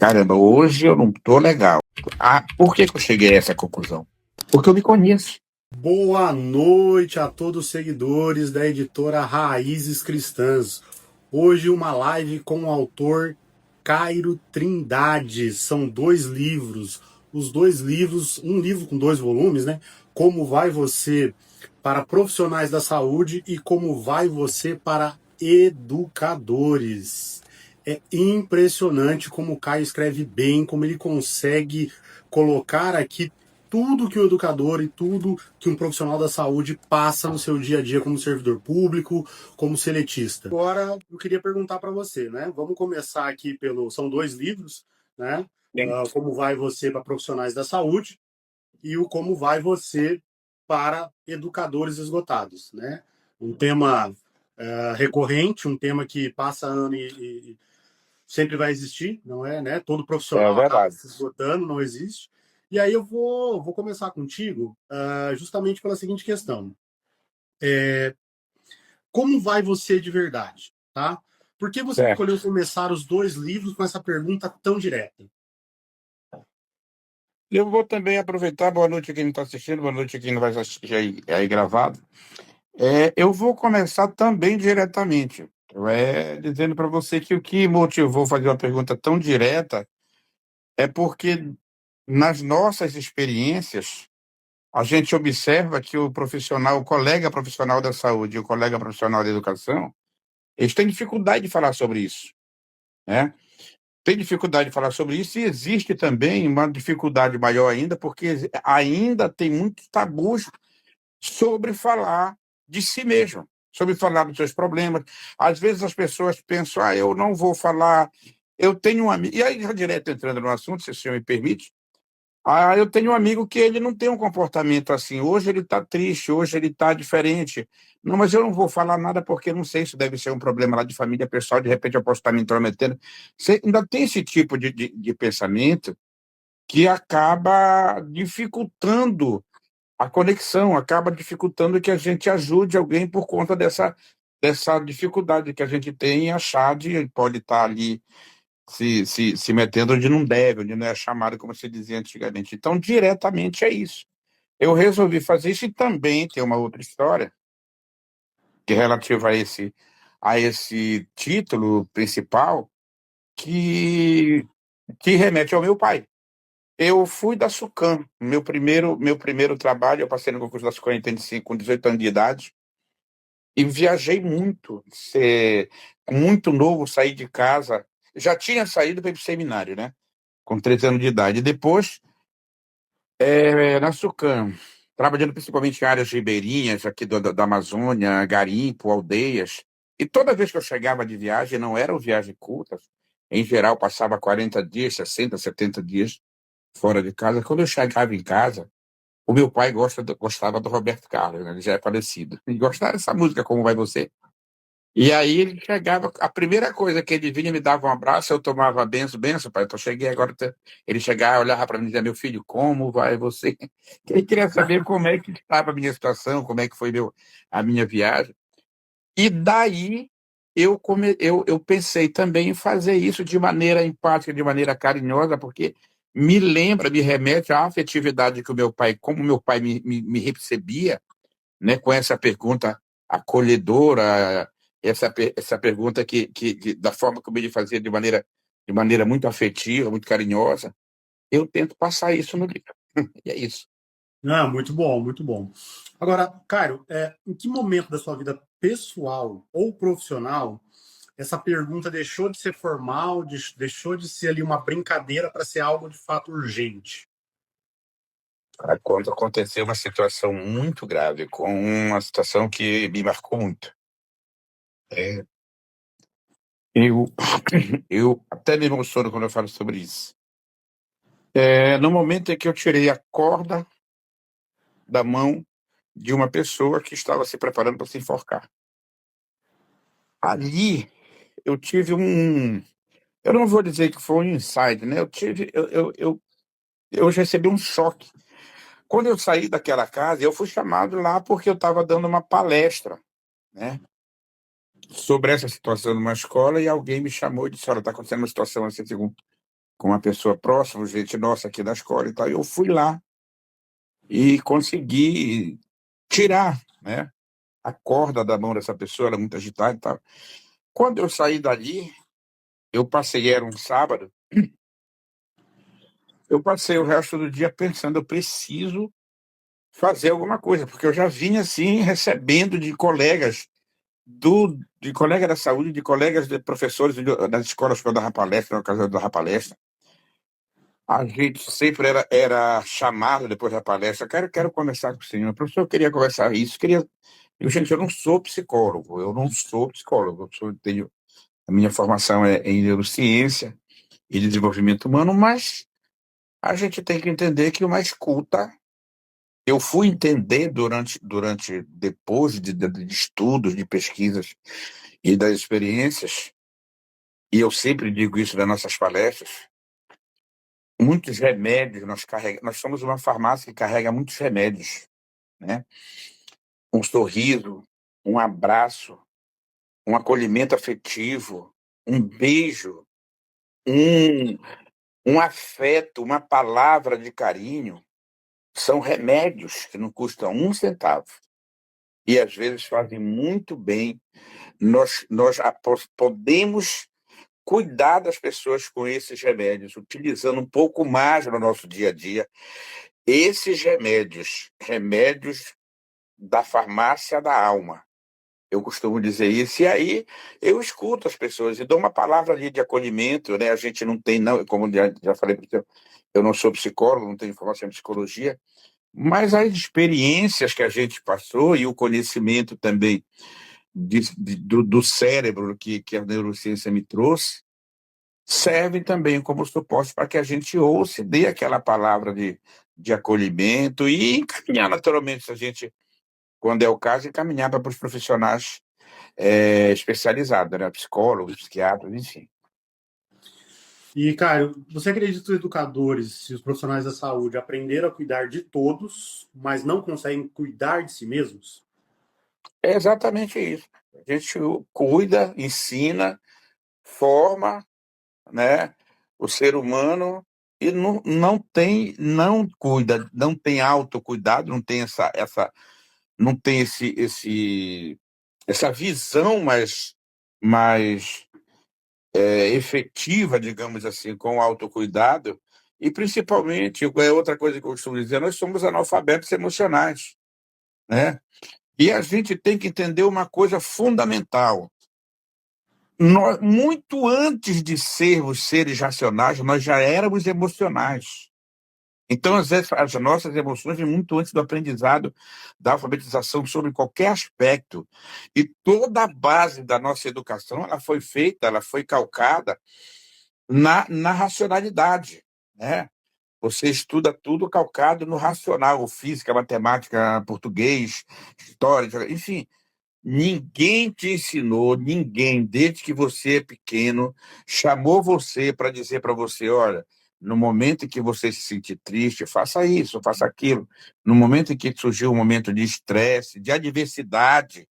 Caramba, hoje eu não tô legal. Por que que eu cheguei a essa conclusão? Porque eu me conheço. Boa noite a todos os seguidores da editora Raízes Cristãs. Hoje uma live com o autor Cairo Trindade. São dois livros. Os dois livros, um livro com 2 volumes, né? Como vai você para profissionais da saúde e como vai você para educadores. É impressionante como o Caio escreve bem, como ele consegue colocar aqui tudo que o educador e tudo que um profissional da saúde passa no seu dia a dia como servidor público, como seletista. Agora, eu queria perguntar para você, né? Vamos começar aqui pelo... São 2 livros, né? Sim. Como vai você para profissionais da saúde e o como vai você para educadores esgotados, né? Um tema recorrente, um tema que passa ano e sempre vai existir, não é, né? Todo É profissional acaba verdade. se esgotando, não existe. E aí eu vou começar contigo justamente pela seguinte questão. Como vai você de verdade, tá? Por que você escolheu Certo. começar os 2 livros com essa pergunta tão direta? Eu vou também aproveitar, boa noite a quem está assistindo, boa noite a quem não vai assistir aí gravado. Eu vou começar também diretamente, dizendo para você que o que motivou fazer uma pergunta tão direta é porque nas nossas experiências a gente observa que o profissional, o colega profissional da saúde e o colega profissional da educação, eles têm dificuldade de falar sobre isso, né? Tem dificuldade de falar sobre isso e existe também uma dificuldade maior ainda, porque ainda tem muitos tabus sobre falar de si mesmo, sobre falar dos seus problemas. Às vezes as pessoas pensam, eu não vou falar, eu tenho um amigo, e aí já direto entrando no assunto, se o senhor me permite, eu tenho um amigo que ele não tem um comportamento assim. Hoje ele está triste, hoje ele está diferente. Não, mas eu não vou falar nada porque não sei se deve ser um problema lá de família pessoal, de repente eu posso estar me intrometendo. Você ainda tem esse tipo de pensamento que acaba dificultando a conexão, acaba dificultando que a gente ajude alguém por conta dessa dificuldade que a gente tem em achar de pode estar ali se metendo onde não deve, onde não é chamado, como se dizia antigamente. Então, diretamente é isso. Eu resolvi fazer isso e também tem uma outra história que é relativa a esse título principal que, que remete ao meu pai. Eu fui da SUCAM, meu primeiro trabalho, eu passei no concurso da SUCAM em 85, com 18 anos de idade, e viajei muito, muito novo, saí de casa, já tinha saído para ir para o seminário, né? Com 13 anos de idade. E depois, na SUCAM, trabalhando principalmente em áreas ribeirinhas aqui da Amazônia, garimpo, aldeias. E toda vez que eu chegava de viagem, não eram viagens curtas, em geral passava 40 dias, 60, 70 dias fora de casa. Quando eu chegava em casa, o meu pai gostava do Roberto Carlos, né? Ele já é falecido. E gostava dessa música, Como Vai Você? E aí ele chegava, a primeira coisa que ele vinha, me dava um abraço, eu tomava a benção, benção, pai, eu cheguei agora. Ele chegava, olhava para mim e dizia, meu filho, como vai você? Ele queria saber como é que estava a minha situação, como é que foi a minha viagem. E daí eu pensei também em fazer isso de maneira empática, de maneira carinhosa, porque me remete à afetividade que o meu pai, como meu pai me recebia, né, com essa pergunta acolhedora, essa pergunta da forma como ele fazia de maneira muito afetiva, muito carinhosa, eu tento passar isso no livro. E é isso. Ah, muito bom, muito bom. Agora, Caio, em que momento da sua vida pessoal ou profissional essa pergunta deixou de ser formal, deixou de ser ali uma brincadeira para ser algo de fato urgente? Quando aconteceu uma situação muito grave, com uma situação que me marcou muito. É, eu, eu até me emociono quando eu falo sobre isso. No momento em que eu tirei a corda da mão de uma pessoa que estava se preparando para se enforcar. Ali eu tive um. Eu não vou dizer que foi um insight, né? Eu recebi um choque. Quando eu saí daquela casa, eu fui chamado lá porque eu estava dando uma palestra, né, sobre essa situação numa escola e alguém me chamou e disse: Olha, está acontecendo uma situação assim, assim. com uma pessoa próxima, gente nossa aqui da escola e tal. Eu fui lá e consegui tirar, né, a corda da mão dessa pessoa, era muito agitada e tal. Quando eu saí dali, eu passei, era um sábado, eu passei o resto do dia pensando, eu preciso fazer alguma coisa, porque eu já vinha assim recebendo de colegas de colega da saúde, de colegas de professores das escolas que eu dava palestra, na ocasião eu dava palestra. A gente sempre era chamado depois da palestra, quero conversar com o senhor. O professor queria conversar isso, queria. Gente, eu não sou psicólogo, eu não sou psicólogo, a minha formação é em neurociência e desenvolvimento humano, mas a gente tem que entender que uma escuta. Eu fui entender depois de estudos, de pesquisas e das experiências, e eu sempre digo isso nas nossas palestras, muitos remédios nós somos uma farmácia que carrega muitos remédios, né? Um sorriso, um abraço, um acolhimento afetivo, um beijo, um, um afeto, uma palavra de carinho, são remédios que não custam um centavo e às vezes fazem muito bem. Nós podemos cuidar das pessoas com esses remédios, utilizando um pouco mais no nosso dia a dia. Esses remédios da farmácia da alma. Eu costumo dizer isso, e aí eu escuto as pessoas e dou uma palavra ali de acolhimento, né? A gente não tem, não, como já falei para você, eu não sou psicólogo, não tenho formação em psicologia, mas as experiências que a gente passou e o conhecimento também do cérebro que a neurociência me trouxe, servem também como suporte para que a gente ouça e dê aquela palavra de acolhimento e encaminhar naturalmente, se a gente, quando é o caso, encaminhar para os profissionais especializados, né? Psicólogos, psiquiatras, enfim. E, Caio, você acredita que os educadores e os profissionais da saúde aprenderam a cuidar de todos, mas não conseguem cuidar de si mesmos? É exatamente isso. A gente cuida, ensina, forma, né, o ser humano e não cuida, não tem autocuidado, não tem não tem essa visão mais efetiva, digamos assim, com o autocuidado. E principalmente, é outra coisa que eu costumo dizer, nós somos analfabetos emocionais, né? E a gente tem que entender uma coisa fundamental. Nós, muito antes de sermos seres racionais, nós já éramos emocionais. Então, as nossas emoções vêm muito antes do aprendizado, da alfabetização sobre qualquer aspecto. E toda a base da nossa educação ela foi feita, ela foi calcada na racionalidade, né? Você estuda tudo calcado no racional, física, matemática, português, história, enfim. Ninguém te ensinou, ninguém, desde que você é pequeno, chamou você para dizer para você, olha, no momento em que você se sentir triste, faça isso, faça aquilo. No momento em que surgiu um momento de estresse, de adversidade,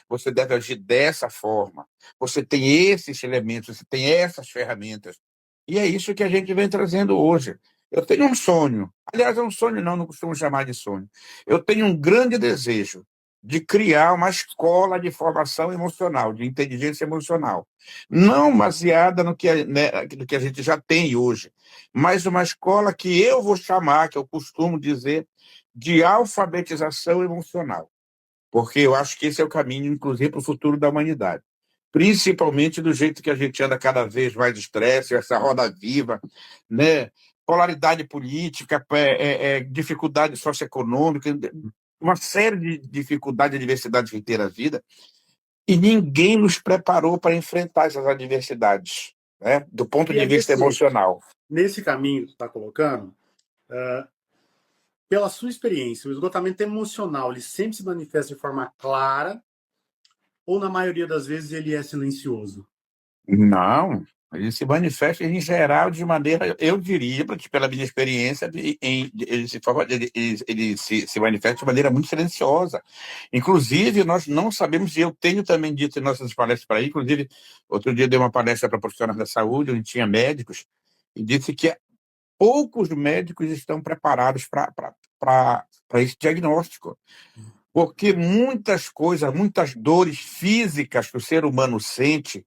você deve agir dessa forma. Você tem esses elementos, você tem essas ferramentas. E é isso que a gente vem trazendo hoje. Eu tenho um sonho, aliás, é um sonho não costumo chamar de sonho. Eu tenho um grande desejo de criar uma escola de formação emocional, de inteligência emocional. Não baseada no que a gente já tem hoje, mas uma escola que eu vou chamar, que eu costumo dizer, de alfabetização emocional, porque eu acho que esse é o caminho, inclusive, para o futuro da humanidade. Principalmente do jeito que a gente anda cada vez mais estresse, essa roda viva, né? Polaridade política, dificuldade socioeconômica, uma série de dificuldades e adversidades que tem na vida, e ninguém nos preparou para enfrentar essas adversidades, né? Do ponto E de aí, vista emocional. nesse caminho que você está colocando, pela sua experiência, o esgotamento emocional ele sempre se manifesta de forma clara ou, na maioria das vezes, ele é silencioso? Não, ele se manifesta em geral de maneira, eu diria, pela minha experiência, ele se manifesta de maneira muito silenciosa. Inclusive, nós não sabemos, e eu tenho também dito em nossas palestras para aí, inclusive, outro dia eu dei uma palestra para profissionais da saúde, onde tinha médicos, e disse que poucos médicos estão preparados para esse diagnóstico, porque muitas coisas, muitas dores físicas que o ser humano sente,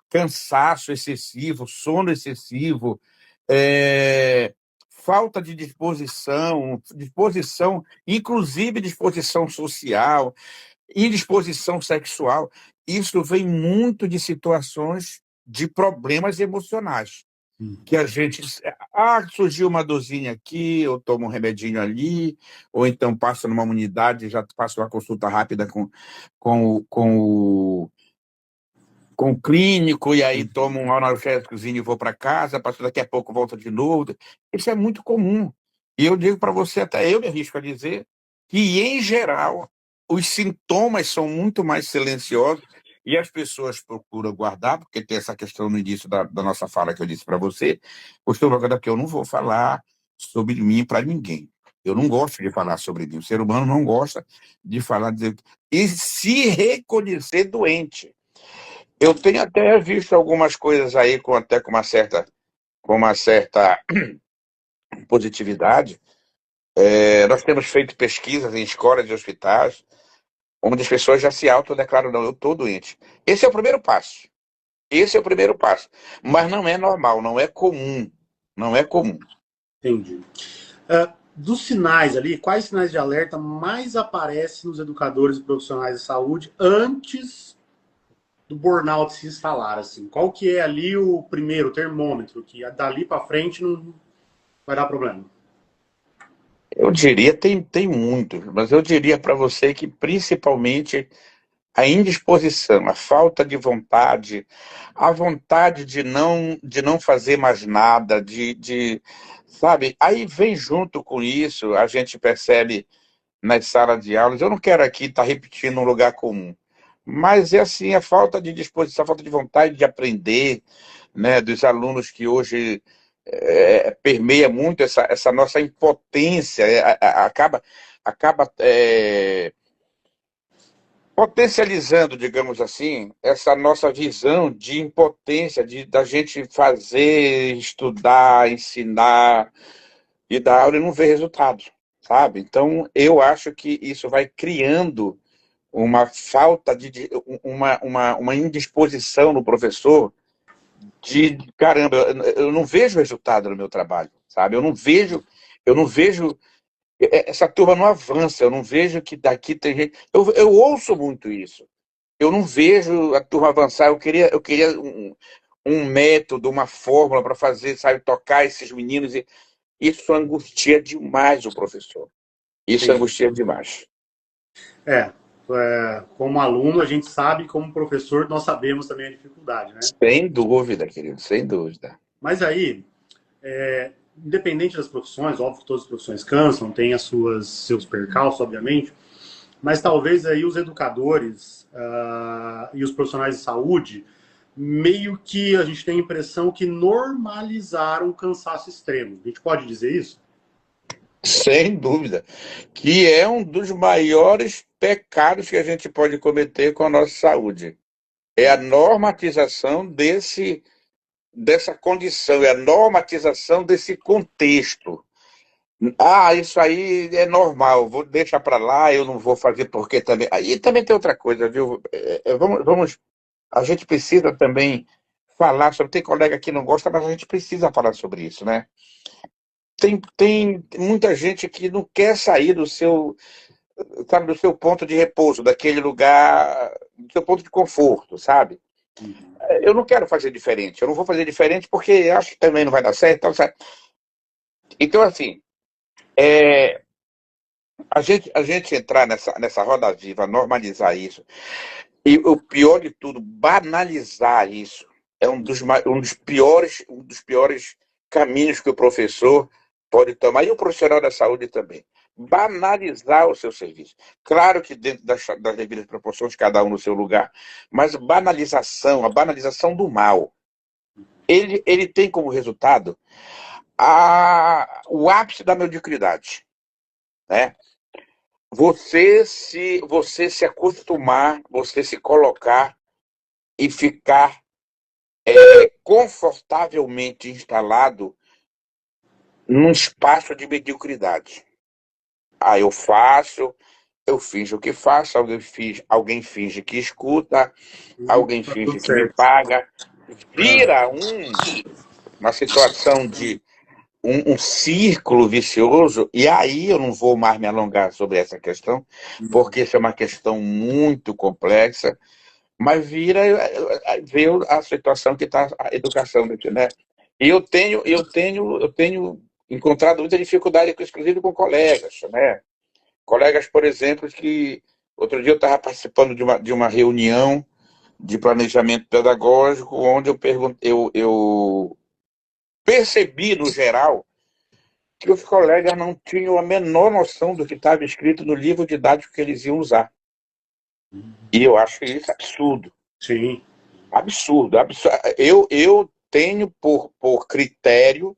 cansaço excessivo, sono excessivo, falta de disposição, inclusive disposição social, indisposição sexual, isso vem muito de situações de problemas emocionais que a gente... surgiu uma dorzinha aqui, eu tomo um remedinho ali, ou então passo numa unidade, já faço uma consulta rápida com com o clínico, e aí tomo um analgésicozinho e vou para casa, passo daqui a pouco volta de novo. Isso é muito comum. E eu digo para você, até eu me arrisco a dizer, que, em geral, os sintomas são muito mais silenciosos e as pessoas procuram guardar, porque tem essa questão no início da nossa fala que eu disse para você, costumam guardar, porque eu não vou falar sobre mim para ninguém. Eu não gosto de falar sobre mim. O ser humano não gosta de falar, e se reconhecer doente. Eu tenho até visto algumas coisas aí com uma certa positividade. Nós temos feito pesquisas em escolas e hospitais, onde as pessoas já se autodeclaram, não, eu estou doente. Esse é o primeiro passo. Esse é o primeiro passo. Mas não é normal, não é comum. Não é comum. Entendi. Dos sinais ali, quais sinais de alerta mais aparecem nos educadores e profissionais de saúde antes do burnout se instalar? Assim? Qual que é ali o primeiro termômetro, que dali para frente não vai dar problema? Eu diria, tem muitos, mas eu diria para você que principalmente a indisposição, a falta de vontade, a vontade de não fazer mais nada, sabe? Aí vem junto com isso, a gente percebe nas salas de aulas, eu não quero aqui estar repetindo um lugar comum, mas é assim, a falta de disposição, a falta de vontade de aprender, né, dos alunos que hoje permeia muito essa nossa impotência, acaba potencializando, digamos assim, essa nossa visão de impotência, da gente fazer, estudar, ensinar e dar aula e não ver resultado, sabe? Então, eu acho que isso vai criando uma falta uma indisposição no professor caramba, eu não vejo resultado no meu trabalho, sabe? Eu não vejo essa turma não avança, eu não vejo que daqui tem gente. Eu ouço muito isso. Eu não vejo a turma avançar. Eu queria um método, uma fórmula para fazer, sabe, tocar esses meninos. E isso angustia demais o professor. Isso Entendi. angustia demais. Como aluno, a gente sabe, como professor, nós sabemos também a dificuldade, né? Sem dúvida, querido, sem dúvida. Mas aí, independente das profissões, óbvio que todas as profissões cansam, tem seus percalços, obviamente, mas talvez aí os educadores e os profissionais de saúde, meio que a gente tem a impressão que normalizaram o cansaço extremo. A gente pode dizer isso? Sem dúvida. Que é um dos maiores pecados que a gente pode cometer com a nossa saúde. É a normatização dessa condição, é a normatização desse contexto. Isso aí é normal, vou deixar para lá, eu não vou fazer porque também. Aí também tem outra coisa, viu? A gente precisa também falar sobre. Tem colega que não gosta, mas a gente precisa falar sobre isso, né? Tem muita gente que não quer sair sabe, do seu ponto de repouso, daquele lugar, do seu ponto de conforto, sabe? Eu não quero fazer diferente, eu não vou fazer diferente porque acho que também não vai dar certo. Então assim, a gente entrar nessa roda viva, normalizar isso, e o pior de tudo, banalizar isso, é um dos piores caminhos que o professor pode tomar, e o profissional da saúde também. Banalizar o seu serviço. Claro que dentro das devidas proporções, cada um no seu lugar, mas a banalização do mal, ele tem como resultado o ápice da mediocridade, né? Você se acostumar, você se colocar e ficar confortavelmente instalado num espaço de mediocridade. Ah, eu finjo que faço, alguém finge que escuta, E alguém tá tudo finge que me certo. paga. Ah, Vira uma situação de um círculo vicioso, e aí eu não vou mais me alongar sobre essa questão, porque isso é uma questão muito complexa, mas veio a situação que está a educação, né? E eu tenho encontrado muita dificuldade, inclusive com colegas, né? Colegas, por exemplo, que outro dia eu estava participando de uma reunião de planejamento pedagógico, onde eu percebi, no geral, que os colegas não tinham a menor noção do que estava escrito no livro didático que eles iam usar. E eu acho isso absurdo. sim. Absurdo, absurdo. Eu tenho por critério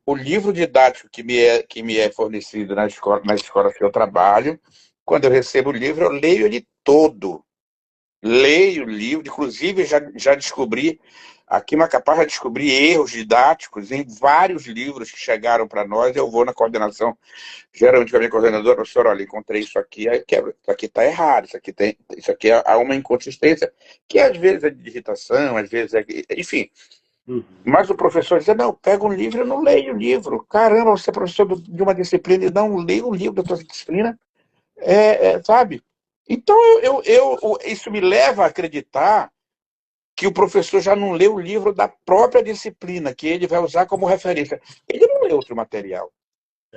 o livro didático que me é fornecido na escola que eu trabalho. Quando eu recebo o livro, eu leio ele todo. Leio o livro, inclusive já descobri, aqui na Capaz, já descobri erros didáticos em vários livros que chegaram para nós. Eu vou na coordenação, geralmente com a minha coordenadora, professora, olha, encontrei isso aqui, aí quebra, isso aqui está errado, isso aqui há uma inconsistência, que às vezes é de digitação, às vezes enfim. Uhum. Mas o professor dizia, não, pega um livro, eu não leio o livro. Caramba, você é professor de uma disciplina e não lê o livro da sua disciplina, sabe? Então, isso me leva a acreditar que o professor já não lê o livro da própria disciplina, que ele vai usar como referência. Ele não lê outro material.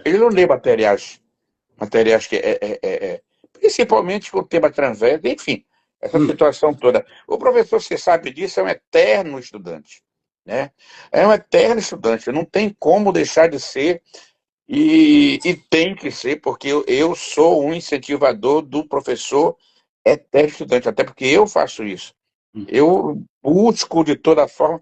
Ele não lê materiais que principalmente com o tema transverso, enfim, essa Uhum. situação toda. O professor, você sabe disso, é um eterno estudante, né? É um eterno estudante, não tem como deixar de ser, e tem que ser, porque eu sou um incentivador do professor eterno estudante, até porque eu faço isso. Eu busco de toda forma,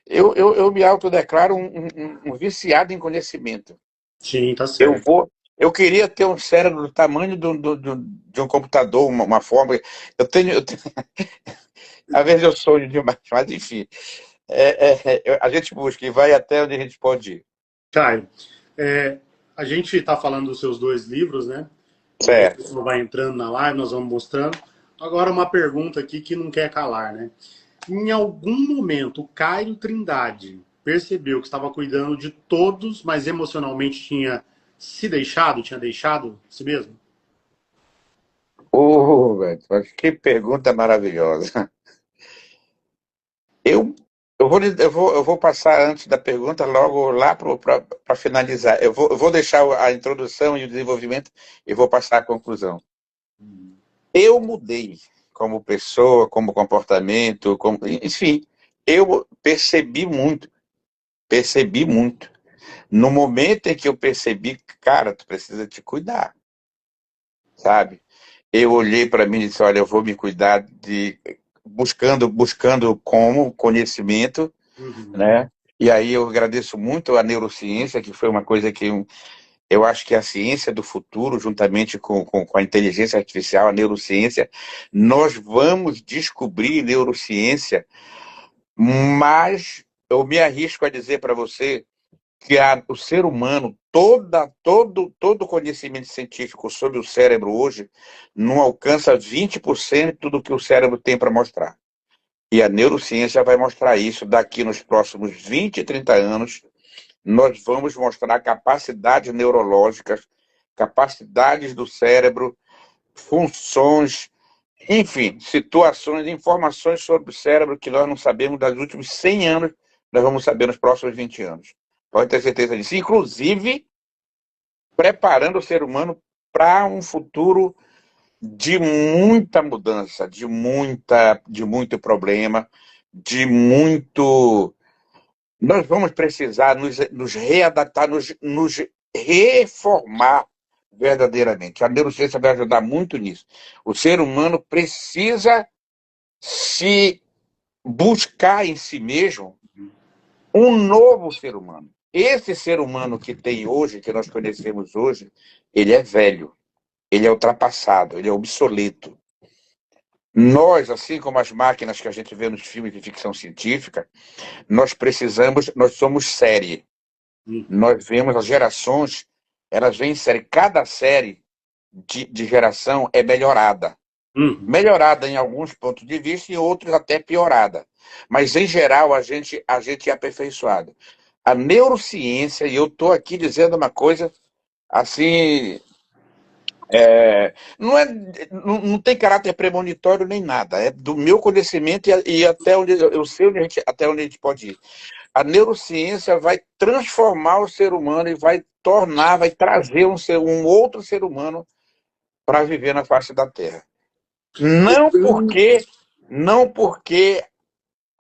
eu me autodeclaro um viciado em conhecimento. Sim, tá Eu certo. vou. Eu queria ter um cérebro do tamanho de um computador, uma forma. Às vezes eu sonho demais, mas enfim. A gente busca e vai até onde a gente pode ir. Caio, é, a gente está falando dos seus dois livros, né? E aí Certo. você vai entrando na live, nós vamos mostrando. Agora uma pergunta aqui que não quer calar, né? Em algum momento, o Caio Trindade percebeu que estava cuidando de todos, mas emocionalmente tinha deixado si mesmo? Velho, mas que pergunta maravilhosa. Eu, eu vou passar antes da pergunta logo lá para finalizar. Eu vou deixar a introdução e o desenvolvimento e vou passar a conclusão. Eu mudei como pessoa, como comportamento, enfim, eu percebi muito. No momento em que eu percebi, cara, tu precisa te cuidar, sabe? Eu olhei para mim e disse, olha, eu vou me cuidar buscando como conhecimento, Uhum. né? E aí eu agradeço muito a neurociência, que foi uma coisa que eu acho que a ciência do futuro, juntamente com a inteligência artificial, a neurociência, nós vamos descobrir neurociência, mas eu me arrisco a dizer para você que o ser humano, todo conhecimento científico sobre o cérebro hoje, não alcança 20% do que o cérebro tem para mostrar. E a neurociência vai mostrar isso daqui nos próximos 20, 30 anos. Nós vamos mostrar capacidades neurológicas, capacidades do cérebro, funções, enfim, situações, informações sobre o cérebro que nós não sabemos nos últimos 100 anos, nós vamos saber nos próximos 20 anos. Pode ter certeza disso. Inclusive, preparando o ser humano para um futuro de muita mudança, de muito problema, de muito. Nós vamos precisar nos readaptar, nos reformar verdadeiramente. A neurociência vai ajudar muito nisso. O ser humano precisa se buscar em si mesmo um novo ser humano. Esse ser humano que tem hoje, que nós conhecemos hoje, ele é velho, ele é ultrapassado, ele é obsoleto. Nós, assim como as máquinas que a gente vê nos filmes de ficção científica, nós somos série. Uhum, Nós vemos as gerações, elas vêm em série. Cada série de geração é melhorada. uhum. Melhorada em alguns pontos de vista e outros até piorada. Mas, em geral, a gente é aperfeiçoado. A neurociência, e eu estou aqui dizendo uma coisa assim, não, não tem caráter premonitório nem nada, é do meu conhecimento e até onde eu sei até onde a gente pode ir. A neurociência vai transformar o ser humano e vai trazer um outro ser humano para viver na face da Terra. Não Pegando, porque, não porque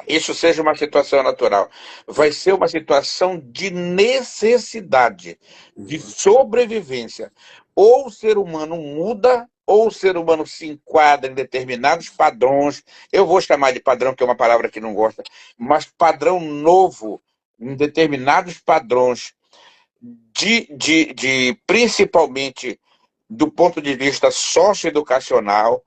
isso seja uma situação natural. Vai ser uma situação de necessidade, de sobrevivência. Ou o ser humano muda, ou o ser humano se enquadra em determinados padrões. Eu vou chamar de padrão, que é uma palavra que não gosta, mas padrão novo, em determinados padrões, principalmente do ponto de vista socioeducacional,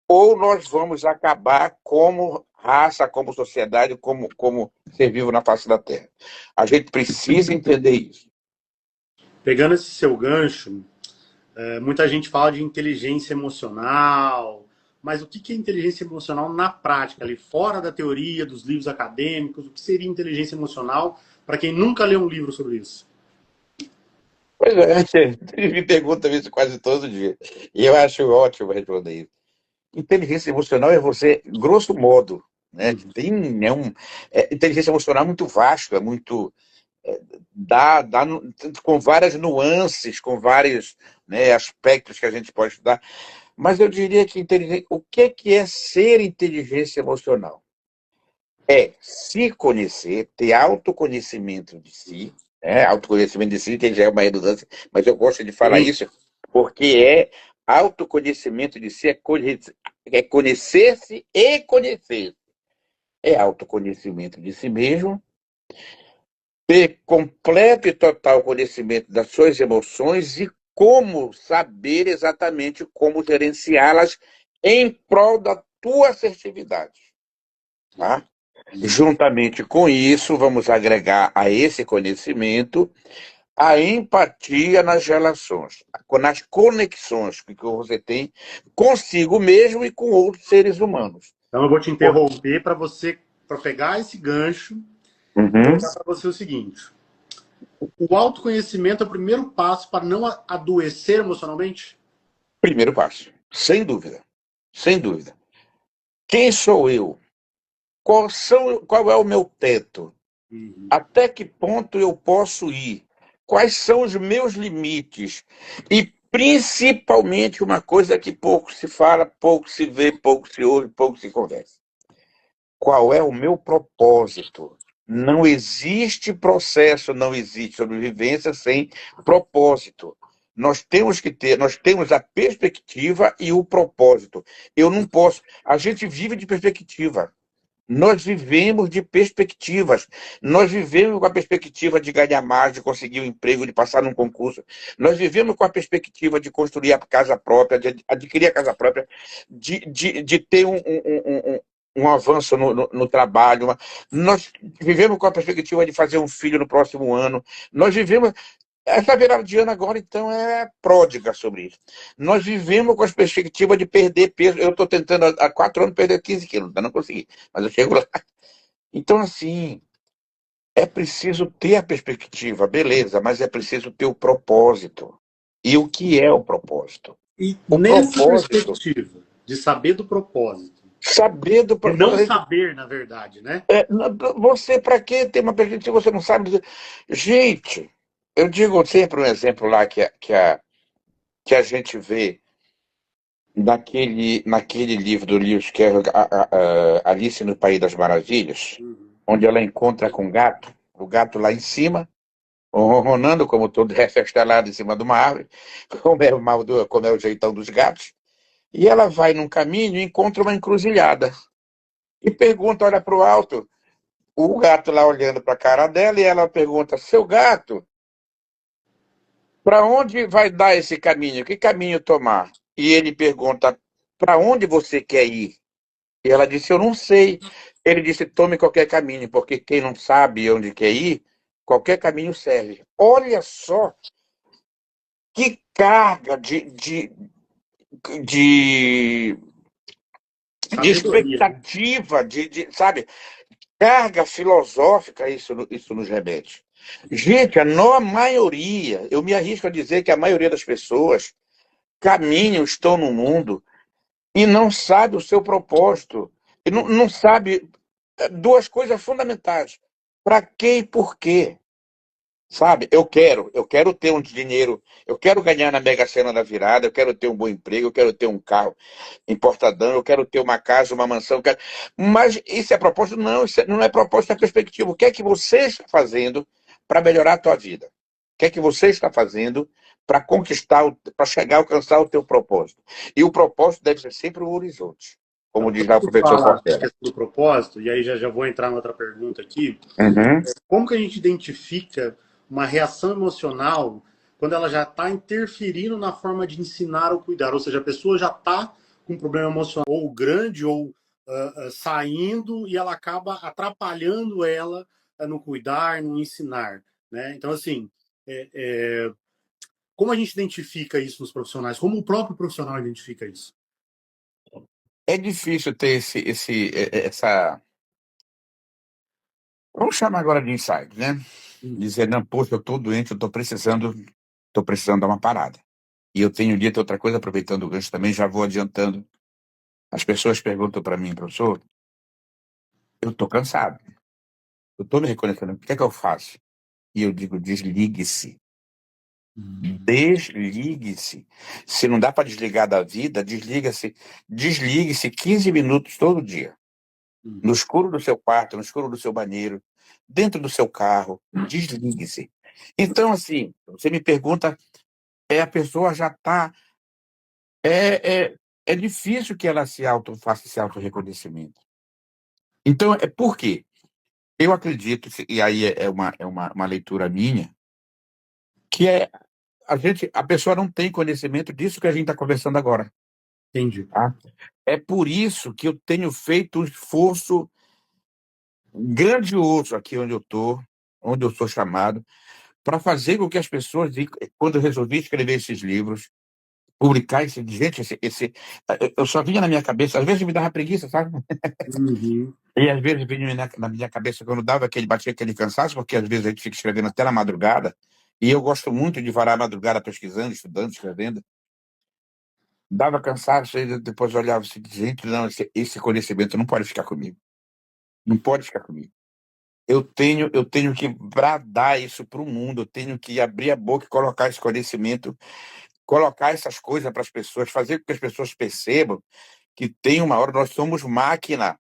ou nós vamos acabar como raça, como sociedade, como ser vivo na face da Terra. A gente precisa entender isso. pegando esse seu gancho, muita gente fala de inteligência emocional, mas o que é inteligência emocional na prática, ali fora da teoria, dos livros acadêmicos? O que seria inteligência emocional para quem nunca leu um livro sobre isso? Pois é, me pergunta isso quase todo dia. E eu acho ótimo responder isso. Inteligência emocional é você, grosso modo, né? Uhum. Inteligência emocional é muito vasto, é muito. Dá com várias nuances, com vários, né, aspectos que a gente pode estudar. Mas eu diria que o que é ser inteligência emocional? É se conhecer, ter autoconhecimento de si, né? Autoconhecimento de si, que já é uma redundância, mas eu gosto de falar Sim. isso, porque autoconhecimento de si é conhecer-se e conhecer. É autoconhecimento de si mesmo, ter completo e total conhecimento das suas emoções e como saber exatamente como gerenciá-las em prol da tua assertividade, tá? Juntamente com isso, vamos agregar a esse conhecimento a empatia nas relações, nas conexões que você tem consigo mesmo e com outros seres humanos. Então eu vou te Por- interromper para pegar esse gancho e Uhum. colocar para você o seguinte: o autoconhecimento é o primeiro passo para não adoecer emocionalmente? Primeiro passo, sem dúvida, sem dúvida. Quem sou eu? Qual é o meu teto? Uhum. Até que ponto eu posso ir? Quais são os meus limites? E principalmente uma coisa que pouco se fala, pouco se vê, pouco se ouve, pouco se conversa. Qual é o meu propósito? Não existe processo, não existe sobrevivência sem propósito. Nós temos a perspectiva e o propósito. Eu não posso. A gente vive de perspectiva. Nós vivemos de perspectivas. Nós vivemos com a perspectiva de ganhar mais, de conseguir um emprego, de passar num concurso. Nós vivemos com a perspectiva de construir a casa própria, de adquirir a casa própria, de ter um avanço no trabalho. Nós vivemos com a perspectiva de fazer um filho no próximo ano. Nós vivemos. Essa virada de ano agora, então, é pródiga sobre isso. Nós vivemos com a perspectiva de perder peso. Eu estou tentando há 4 anos perder 15 quilos, ainda não consegui, mas eu chego lá. Então, assim, é preciso ter a perspectiva, beleza, mas é preciso ter o propósito. E o que é o propósito? E O nessa propósito, perspectiva de saber do propósito, saber do de quando não a gente, saber, na verdade, né? você, para que ter uma perspectiva, você não sabe dizer. Gente, eu digo sempre um exemplo lá que a gente vê naquele livro do Lewis Carroll, Alice no País das Maravilhas, Uhum. onde ela encontra com o gato lá em cima, ronronando, como todo refestelado em cima de uma árvore, como é o jeitão dos gatos, e ela vai num caminho e encontra uma encruzilhada. E pergunta, olha para o alto, o gato lá olhando para a cara dela, e ela pergunta, seu gato, para onde vai dar esse caminho? Que caminho tomar? E ele pergunta, para onde você quer ir? E ela disse: eu não sei. Ele disse: tome qualquer caminho, porque quem não sabe onde quer ir, qualquer caminho serve. Olha só que carga de, de Sabedoria, né? expectativa, sabe, carga filosófica, isso nos remete. Gente, a maioria, eu me arrisco a dizer que a maioria das pessoas caminham, estão no mundo e não sabe o seu propósito. E não sabe duas coisas fundamentais. Para quê e por quê? Sabe? Eu quero ter um dinheiro, eu quero ganhar na Mega Sena da virada, eu quero ter um bom emprego, eu quero ter um carro importadão, eu quero ter uma casa, uma mansão, mas isso é propósito? Não, isso não é propósito, é perspectiva. O que é que você está fazendo para melhorar a tua vida? O que é que você está fazendo para conquistar, para chegar a alcançar o teu propósito? E o propósito deve ser sempre o horizonte, como Então, diz quando lá o você professor fala a Portela. questão do propósito, e aí já vou entrar em outra pergunta aqui, Uhum. como que a gente identifica uma reação emocional quando ela já está interferindo na forma de ensinar ou cuidar? Ou seja, a pessoa já está com um problema emocional ou grande ou saindo e ela acaba atrapalhando ela no cuidar, no ensinar, né? Então, assim, é, é, como a gente identifica isso nos profissionais? Como o próprio profissional identifica isso? É difícil ter essa. Vamos chamar agora de insight, né? Dizer, não, poxa, eu estou doente, eu estou precisando dar uma parada. E eu tenho dito outra coisa, aproveitando o gancho também, já vou adiantando. As pessoas perguntam para mim, professor, eu estou cansado, eu estou me reconhecendo, o que é que eu faço? E eu digo, desligue-se. Desligue-se. Se não dá para desligar da vida, desligue-se 15 minutos todo dia. No escuro do seu quarto, no escuro do seu banheiro, dentro do seu carro, desligue-se. Então, assim, você me pergunta, a pessoa já está. É difícil que ela faça esse auto-reconhecimento. Então, por quê? Eu acredito, e aí é uma leitura minha, que a pessoa não tem conhecimento disso que a gente está conversando agora. Entendi. Tá? É por isso que eu tenho feito um esforço grandioso aqui onde eu estou, onde eu sou chamado, para fazer com que as pessoas, quando eu resolvi escrever esses livros, publicar gente, eu só vinha na minha cabeça, às vezes me dava preguiça, sabe? Uhum. E às vezes vinha na minha cabeça quando batia aquele cansaço, porque às vezes a gente fica escrevendo até na madrugada, e eu gosto muito de varar a madrugada pesquisando, estudando, escrevendo. Dava cansaço, e depois eu olhava assim, gente, não, esse conhecimento não pode ficar comigo. Não pode ficar comigo. Eu tenho que bradar isso para o mundo, eu tenho que abrir a boca e colocar esse conhecimento, colocar essas coisas para as pessoas, fazer com que as pessoas percebam que tem uma hora, nós somos máquina.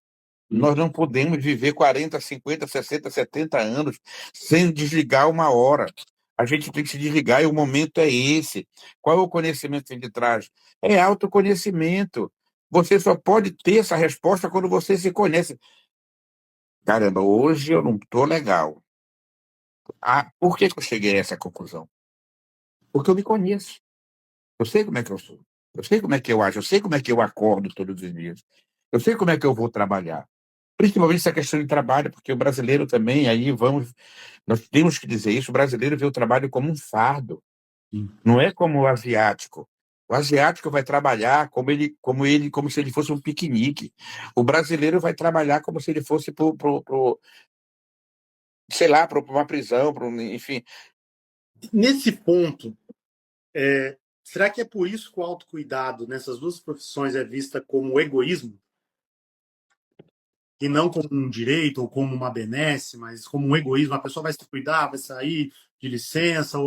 Nós não podemos viver 40, 50, 60, 70 anos sem desligar uma hora. A gente tem que se desligar e o momento é esse. Qual é o conhecimento que a gente traz? É autoconhecimento. Você só pode ter essa resposta quando você se conhece. Caramba, hoje eu não estou legal. Por que que eu cheguei a essa conclusão? Porque eu me conheço. Eu sei como é que eu sou. Eu sei como é que eu acho. Eu sei como é que eu acordo todos os dias. Eu sei como é que eu vou trabalhar. Principalmente essa questão de trabalho, porque o brasileiro também, nós temos que dizer isso, o brasileiro vê o trabalho como um fardo, não é como o asiático. O asiático vai trabalhar como se ele fosse um piquenique. O brasileiro vai trabalhar como se ele fosse sei lá, para uma prisão, enfim. Nesse ponto, será que é por isso que o autocuidado nessas duas profissões é vista como egoísmo? E não como um direito ou como uma benesse, mas como um egoísmo? A pessoa vai se cuidar, vai sair de licença?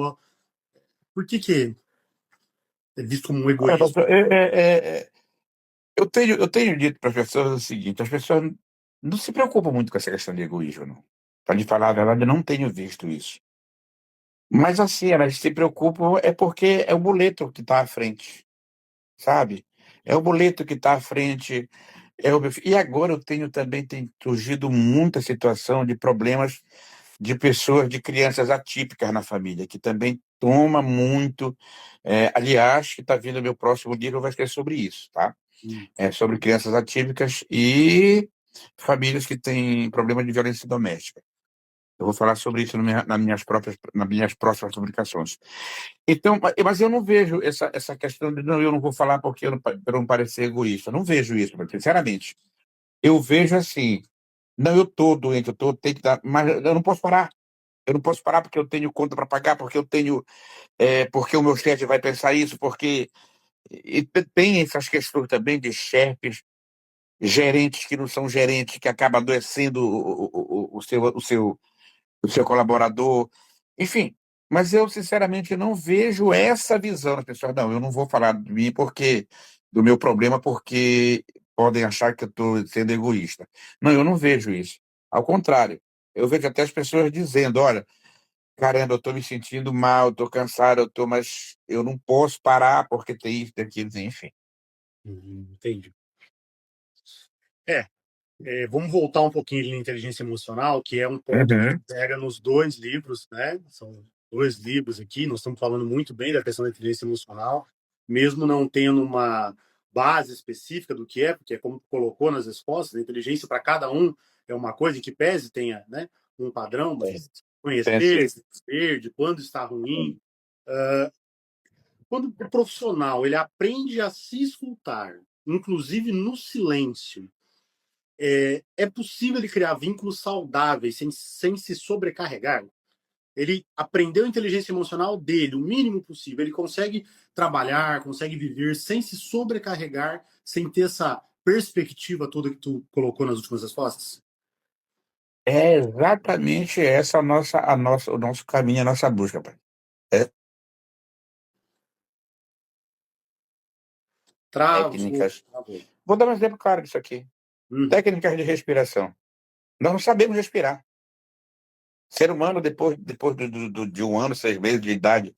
Por que é visto como um Olha, egoísmo? pastor, eu tenho dito para as pessoas o seguinte: as pessoas não se preocupam muito com essa questão de egoísmo, não. Para lhe falar a verdade, eu não tenho visto isso. Mas assim, elas se preocupam é porque é o boleto que está à frente, sabe? É o boleto que está à frente. E agora tem surgido muita situação de problemas de pessoas, de crianças atípicas na família, que também toma muito. Aliás, que está vindo meu próximo livro vai ser sobre isso, tá? Hum. sobre crianças atípicas e famílias que têm problema de violência doméstica. Eu vou falar sobre isso nas minhas próximas publicações. Então, mas eu não vejo essa questão de não, eu não vou falar porque para não parecer egoísta. Eu não vejo isso, sinceramente. Eu vejo assim, não, eu estou doente, tenho que dar, mas eu não posso parar. Eu não posso parar porque eu tenho conta para pagar, porque eu tenho, porque o meu chefe vai pensar isso, porque tem essas questões também de chefes, gerentes que não são gerentes, que acabam adoecendo o seu colaborador, enfim. Mas eu, sinceramente, não vejo essa visão das pessoas. Não, eu não vou falar de mim porque do meu problema porque podem achar que eu estou sendo egoísta. Não, eu não vejo isso. Ao contrário, eu vejo até as pessoas dizendo, olha, caramba, eu estou me sentindo mal, estou cansado, mas eu não posso parar porque tem isso, tem aquilo, enfim. Entendi. É, vamos voltar um pouquinho ali na inteligência emocional, que é um ponto que Uhum. pega nos dois livros, né? São dois livros aqui, nós estamos falando muito bem da questão da inteligência emocional, mesmo não tendo uma base específica do que é, porque é como tu colocou nas respostas, a inteligência para cada um é uma coisa, em que pese tenha, né, um padrão, mas conhecer, saber de quando está ruim. Quando o profissional ele aprende a se escutar, inclusive no silêncio, é possível ele criar vínculos saudáveis sem se sobrecarregar? Ele aprendeu a inteligência emocional dele, o mínimo possível. Ele consegue trabalhar, consegue viver sem se sobrecarregar, sem ter essa perspectiva toda que tu colocou nas últimas respostas? É exatamente essa o nosso caminho, a nossa busca, pai. É Travou, técnicas. travou. Vou dar um exemplo claro disso aqui. Uhum, Técnicas de respiração. Nós não sabemos respirar. Ser humano, de um ano, 6 meses de idade,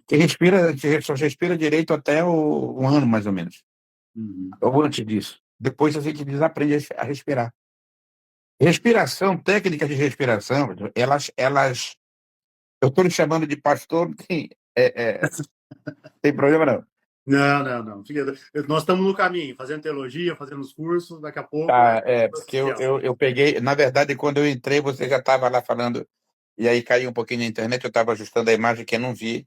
que só respira direito até um ano, mais ou menos. uhum. Ou antes disso. Depois a gente desaprende a respirar. Respiração, técnicas de respiração, eu estou lhe chamando de pastor, tem problema não. Não, não, não. Nós estamos no caminho, fazendo teologia, fazendo os cursos, daqui a pouco é Tá, porque oficial. eu peguei, na verdade, quando eu entrei, você já estava lá falando, e aí caiu um pouquinho na internet, eu estava ajustando a imagem que eu não vi,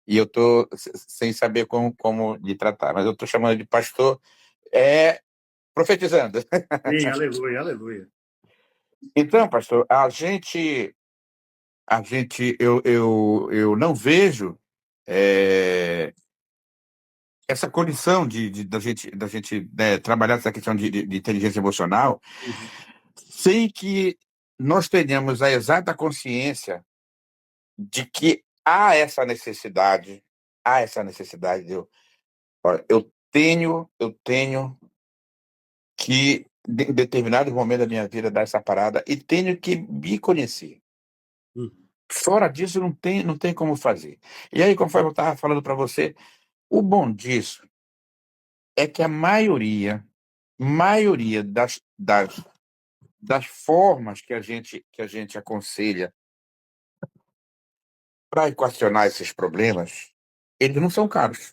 e eu estou sem saber como lhe tratar, mas eu estou chamando de pastor, profetizando. Sim, aleluia, aleluia. Então, pastor, eu não vejo é, essa condição da gente né, trabalhar essa questão de inteligência emocional Uhum, sem que nós tenhamos a exata consciência de que há essa necessidade olha, eu tenho que, em determinados momentos da minha vida, dar essa parada e tenho que me conhecer. uhum, Fora disso, não tem como fazer. E aí, conforme eu estava falando para você, o bom disso é que a maioria das formas que a gente aconselha para equacionar esses problemas, eles não são caros.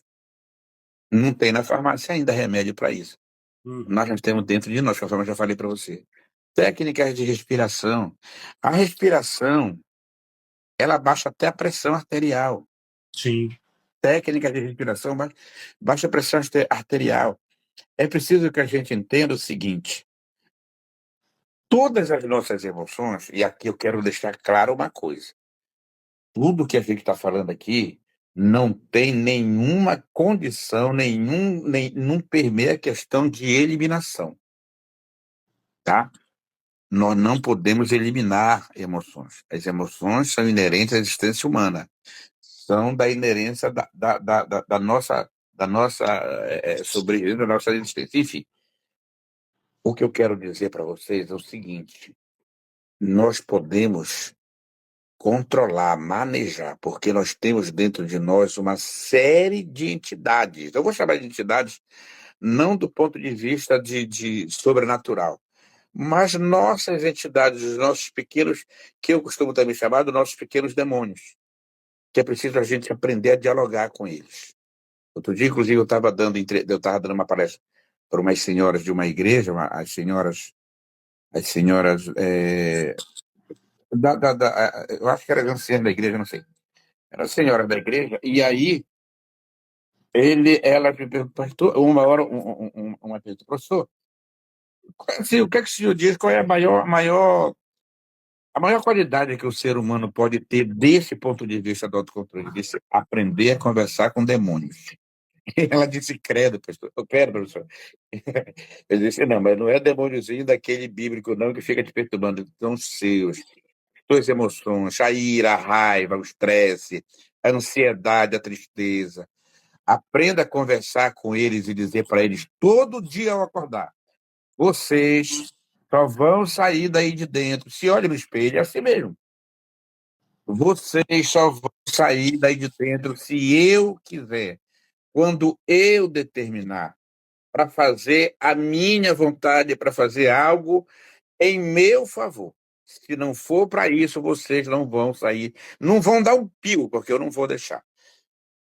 Não tem na farmácia ainda remédio para isso. uhum. Nós já temos dentro de nós, conforme eu já falei para você. Técnicas de respiração. A respiração, ela baixa até a pressão arterial. Sim. Técnicas de respiração baixa a pressão arterial. É preciso que a gente entenda o seguinte: todas as nossas emoções, e aqui eu quero deixar claro uma coisa: tudo que a gente está falando aqui não tem nenhuma condição, não permeia a questão de eliminação, tá? Nós não podemos eliminar emoções. As emoções são inerentes à existência humana, são da inerência da nossa sobrevivência, da nossa existência. Enfim, o que eu quero dizer para vocês é o seguinte: nós podemos controlar, manejar, porque nós temos dentro de nós uma série de entidades. Eu vou chamar de entidades não do ponto de vista de sobrenatural, mas nossas entidades, os nossos pequenos, que eu costumo também chamar de nossos pequenos demônios, que é preciso a gente aprender a dialogar com eles. Outro dia, inclusive, eu estava dando uma palestra por umas senhoras de uma igreja, as senhoras eu acho que era anciã da igreja, não sei. Era a senhora da igreja, e aí ela me perguntou, pastor, uma hora, uma pergunta, professor, assim, o que é que o senhor diz, qual é a maior qualidade que o ser humano pode ter desse ponto de vista do autocontrole? Disse, aprender a conversar com demônios. Ela disse, credo, pastor, credo, professor. Eu disse, não, mas não é demôniozinho daquele bíblico, não, que fica te perturbando, são os seus. Suas emoções, a ira, a raiva, o estresse, a ansiedade, a tristeza. Aprenda a conversar com eles e dizer para eles todo dia ao acordar: vocês só vão sair daí de dentro. Se olha no espelho, é assim mesmo. Vocês só vão sair daí de dentro se eu quiser, quando eu determinar, para fazer a minha vontade, para fazer algo em meu favor. Se não for para isso, vocês não vão sair, não vão dar um pio, porque eu não vou deixar.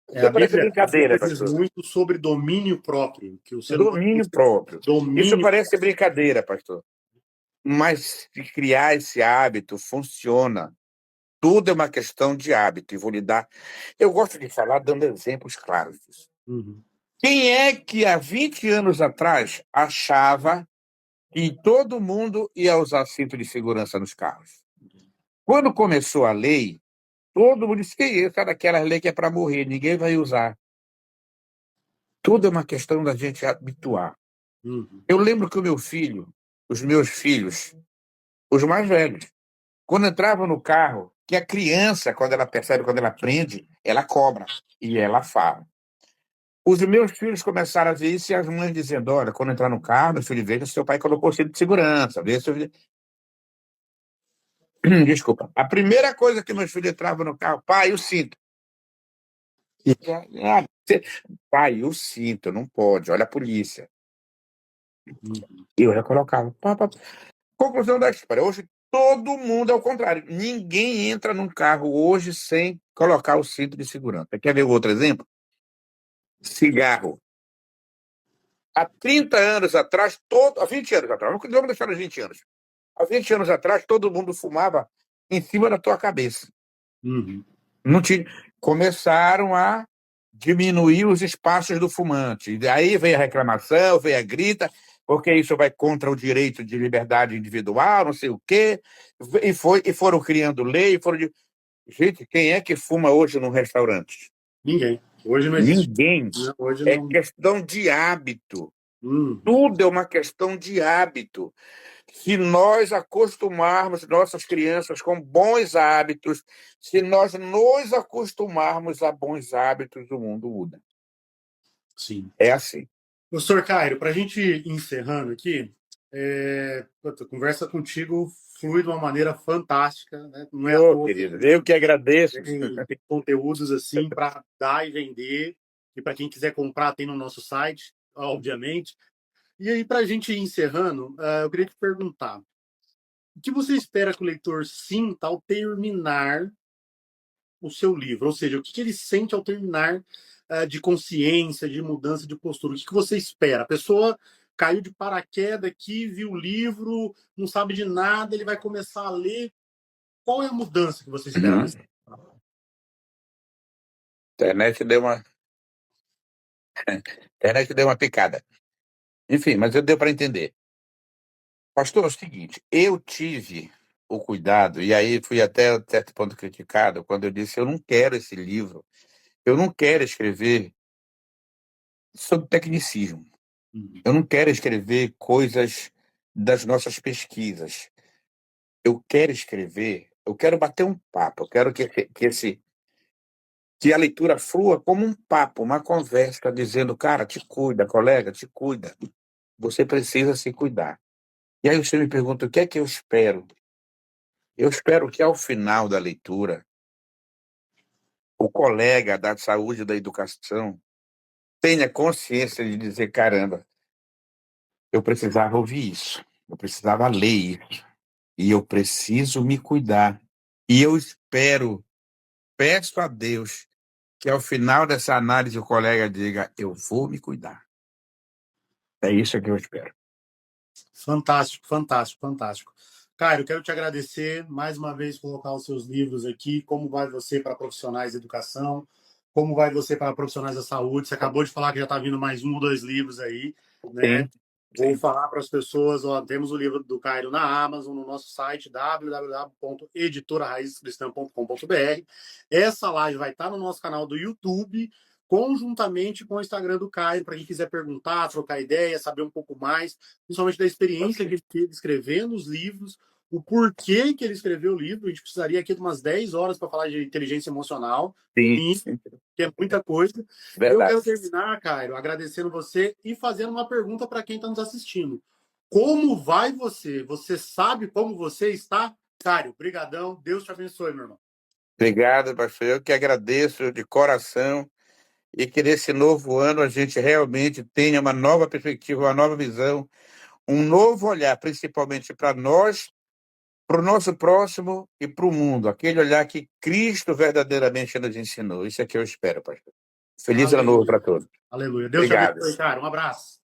A Isso parece Bíblia brincadeira, diz pastor. muito sobre domínio próprio, que o ser humano tem Domínio próprio. Isso domínio. parece brincadeira, pastor. Mas se criar esse hábito funciona. Tudo é uma questão de hábito. E vou lhe dar. Eu gosto de falar dando exemplos claros disso. Uhum. Quem é que há 20 anos atrás achava que todo mundo ia usar cinto de segurança nos carros? Quando começou a lei, todo mundo disse que isso é daquela lei que é para morrer, ninguém vai usar. Tudo é uma questão da gente habituar. Uhum. Eu lembro que o meu filho, os meus filhos, os mais velhos, quando entravam no carro, que a criança, quando ela percebe, quando ela aprende, ela cobra e ela fala. Os meus filhos começaram a ver isso e as mães dizendo: olha, quando entrar no carro, meu filho, veja se seu pai colocou o cinto de segurança. Veja se eu... Desculpa. A primeira coisa que meus filhos entravam no carro, pai, o cinto. Ah, pai, o cinto, não pode, olha a polícia. Uhum. Eu já colocava. Pá, pá. Conclusão da história. Hoje todo mundo é o contrário. Ninguém entra num carro hoje sem colocar o cinto de segurança. Quer ver outro exemplo? Cigarro. Há 30 anos atrás, há 20 anos atrás, vamos deixar os 20 anos. Há 20 anos atrás, todo mundo fumava em cima da tua cabeça. Uhum. Não tinha... Começaram a diminuir os espaços do fumante. E daí veio a reclamação, veio a grita, porque isso vai contra o direito de liberdade individual, não sei o quê. E foram criando lei. Gente, quem é que fuma hoje num restaurante? Ninguém. Hoje não existe. Ninguém. Hoje É não. questão de hábito. Uhum. Tudo é uma questão de hábito. Se nós acostumarmos nossas crianças com bons hábitos, se nós nos acostumarmos a bons hábitos, o mundo muda. Sim. É assim. Professor Cairo, para a gente ir encerrando aqui, a conversa contigo flui de uma maneira fantástica, né? Não é à Ô, toa que a querido, eu gente que agradeço. tem conteúdos assim para dar e vender, e para quem quiser comprar, tem no nosso site, obviamente. E aí, para a gente ir encerrando, eu queria te perguntar: o que você espera que o leitor sinta ao terminar o seu livro? Ou seja, o que ele sente ao terminar de consciência, de mudança de postura? O que você espera? A pessoa caiu de paraquedas aqui, viu o livro, não sabe de nada, ele vai começar a ler. Qual é a mudança que você espera Uhum. nesse? Internet deu uma, internet deu uma picada. Enfim, mas eu deu para entender. Pastor, é o seguinte, eu tive o cuidado, e aí fui até certo ponto criticado, quando eu disse: eu não quero esse livro, eu não quero escrever sobre tecnicismo. Uhum. Eu não quero escrever coisas das nossas pesquisas. Eu quero escrever, eu quero bater um papo, eu quero que a leitura flua como um papo, uma conversa, dizendo: cara, te cuida, colega, te cuida. Você precisa se cuidar. E aí você me pergunta: o que é que eu espero? Eu espero que ao final da leitura, o colega da saúde e da educação tenha consciência de dizer: caramba, eu precisava ouvir isso, eu precisava ler isso, e eu preciso me cuidar. E eu espero, peço a Deus, que ao final dessa análise o colega diga: eu vou me cuidar. É isso que eu espero. Fantástico, fantástico, fantástico. Caio, eu quero te agradecer mais uma vez por colocar os seus livros aqui. Como vai você para profissionais de educação? Como vai você para profissionais da saúde? Você acabou de falar que já está vindo mais um ou dois livros aí, né? Sim. Vou falar para as pessoas, ó, temos o livro do Caio na Amazon, no nosso site www.editoraraizcristã.com.br. Essa live vai estar no nosso canal do YouTube, conjuntamente com o Instagram do Caio, para quem quiser perguntar, trocar ideia, saber um pouco mais, principalmente da experiência que ele teve escrevendo os livros, o porquê que ele escreveu o livro. A gente precisaria aqui de umas 10 horas para falar de inteligência emocional, Sim, que é muita coisa. verdade. Eu quero terminar, Caio, agradecendo você e fazendo uma pergunta para quem está nos assistindo. Como vai você? Você sabe como você está? Caio, brigadão. Deus te abençoe, meu irmão. Obrigado, pastor. Eu que agradeço de coração e que nesse novo ano a gente realmente tenha uma nova perspectiva, uma nova visão, um novo olhar, principalmente para nós, para o nosso próximo e para o mundo. Aquele olhar que Cristo verdadeiramente nos ensinou. Isso é que eu espero, pastor. Feliz ano novo Aleluia. para todos. Aleluia. Deus te Obrigado. abençoe, cara. Um abraço.